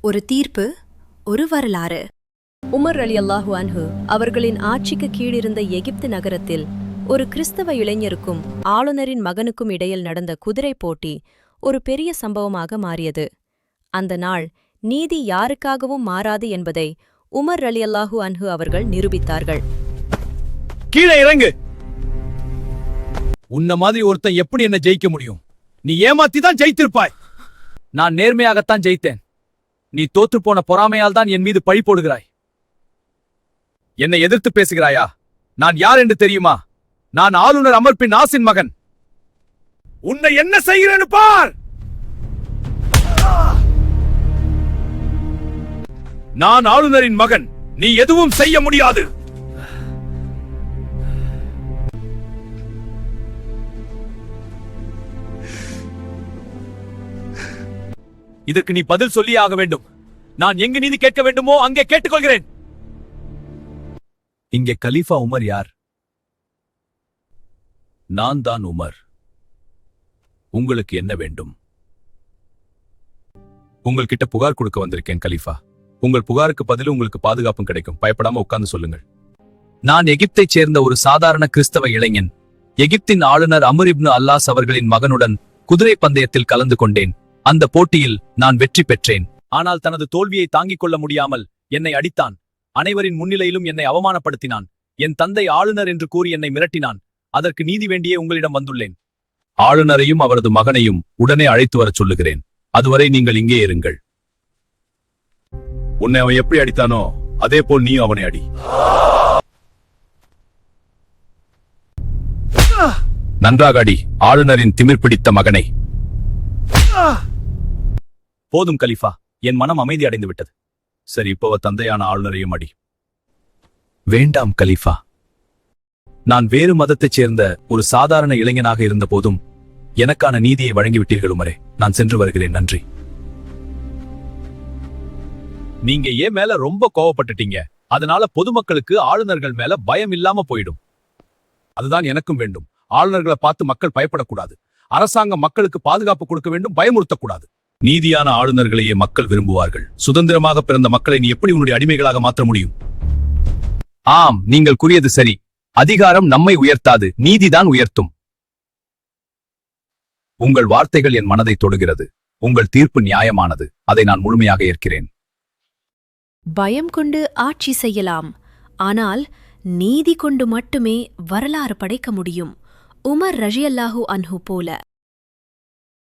ஒரு தீர்ப்பு, ஒரு வரலாறு. உமர் ரலியல்லாஹு அன்ஹு அவர்களின் ஆட்சிக்கு கீழிருந்த எகிப்து நகரத்தில் ஒரு கிறிஸ்தவ இளைஞருக்கும் ஆளுநரின் மகனுக்கும் இடையில் நடந்த குதிரை போட்டி ஒரு பெரிய சம்பவமாக மாறியது. அந்த நாள் நீதி யாருக்காகவும் மாறாது என்பதை உமர் ரலியல்லாஹு அன்ஹு அவர்கள் நிரூபித்தார்கள். கீழே இறங்கு. உன்ன மாதிரி ஒருத்தன் எப்படி என்ன ஜெயிக்க முடியும்? நீ ஏமாத்தி தான் ஜெயித்திருப்பாய். நான் நேர்மையாகத்தான் ஜெயித்தேன். நீ தோற்றுப்போன பொறாமையால் தான் என் மீது பழி போடுகிறாய். என்னை எதிர்த்து பேசுகிறாயா? நான் யார் என்று தெரியுமா? நான் ஆளுநர் அமர் பின் ஆசின் மகன். உன்னை என்ன செய்கிறேன்னு பார். நான் ஆளுநரின் மகன். நீ எதுவும் செய்ய முடியாது. இதற்கு நீ பதில் சொல்லியே ஆக வேண்டும். நான் எங்கு நீதி கேட்க வேண்டுமோ அங்கே கேட்டுக்கொள்கிறேன். இங்கே கலீஃபா உமர் யார்? நான் தான் உமர். உங்களுக்கு என்ன வேண்டும்? உங்கள்கிட்ட புகார் கொடுக்க வந்திருக்கேன் கலீஃபா. உங்கள் புகாருக்கு பதில் உங்களுக்கு பாதுகாப்பும் கிடைக்கும். பயப்படாம உட்கார்ந்து சொல்லுங்கள். நான் எகிப்தைச் சேர்ந்த ஒரு சாதாரண கிறிஸ்தவ இளைஞன். எகிப்தின் ஆளுநர் அமர் இப்னு அல்லாஸ் அவர்களின் மகனுடன் குதிரை பந்தயத்தில் கலந்து கொண்டேன். அந்த போட்டியில் நான் வெற்றி பெற்றேன். ஆனால் தனது தோல்வியை தாங்கிக் கொள்ள முடியாமல் என்னை அடித்தான். அனைவரின் முன்னிலையிலும் என்னை அவமானப்படுத்தினான். என் தந்தை ஆளுநர் என்று கூறி என்னை மிரட்டினான். அதற்கு நீதி வேண்டியே உங்களிடம் வந்துள்ளேன். ஆளுநரையும் அவரது மகனையும் உடனே அழைத்து வரச் சொல்லுகிறேன். அதுவரை நீங்கள் இங்கே இருங்கள். உன்னை அவன் எப்படி அடித்தானோ அதே போல் நீ அவனை அடி. நன்றாக அடி, ஆளுநரின் திமிர் பிடித்த மகனை. போதும் கலீஃபா, என் மனம் அமைதி அடைந்து விட்டது. சரி, இப்போவ தந்தையான ஆளுநரையும் அடி. வேண்டாம் கலீஃபா. நான் வேறு மதத்தைச் சேர்ந்த ஒரு சாதாரண இளைஞனாக இருந்த போதும் எனக்கான நீதியை வழங்கிவிட்டீர்கள் உமரே. நான் சென்று வருகிறேன். நன்றி. நீங்க ஏன் மேல ரொம்ப கோவப்பட்டுட்டீங்க. அதனால பொதுமக்களுக்கு ஆளுநர்கள் மேல பயம் இல்லாம போயிடும். அதுதான் எனக்கும் வேண்டும். ஆளுநர்களை பார்த்து மக்கள் பயப்படக்கூடாது. அரசாங்கம் மக்களுக்கு பாதுகாப்பு கொடுக்க வேண்டும், பயமுறுத்தக்கூடாது. நீதியான ஆளுநர்களையே மக்கள் விரும்புவார்கள். சுதந்திரமாக பிறந்த மக்களை நீ எப்படி உன்னுடைய அடிமைகளாக மாற்ற முடியும்? ஆம், நீங்கள் கூறியது சரி. அதிகாரம் நம்மை உயர்த்தாது, நீதிதான் உயர்த்தும். உங்கள் வார்த்தைகள் என் மனதை தொடுகிறது. உங்கள் தீர்ப்பு நியாயமானது. அதை நான் முழுமையாக ஏற்கிறேன். பயம் கொண்டு ஆட்சி செய்யலாம், ஆனால் நீதி கொண்டு மட்டுமே வரலாறு படைக்க முடியும். உமர் ரலியல்லாஹு அன்ஹு போல.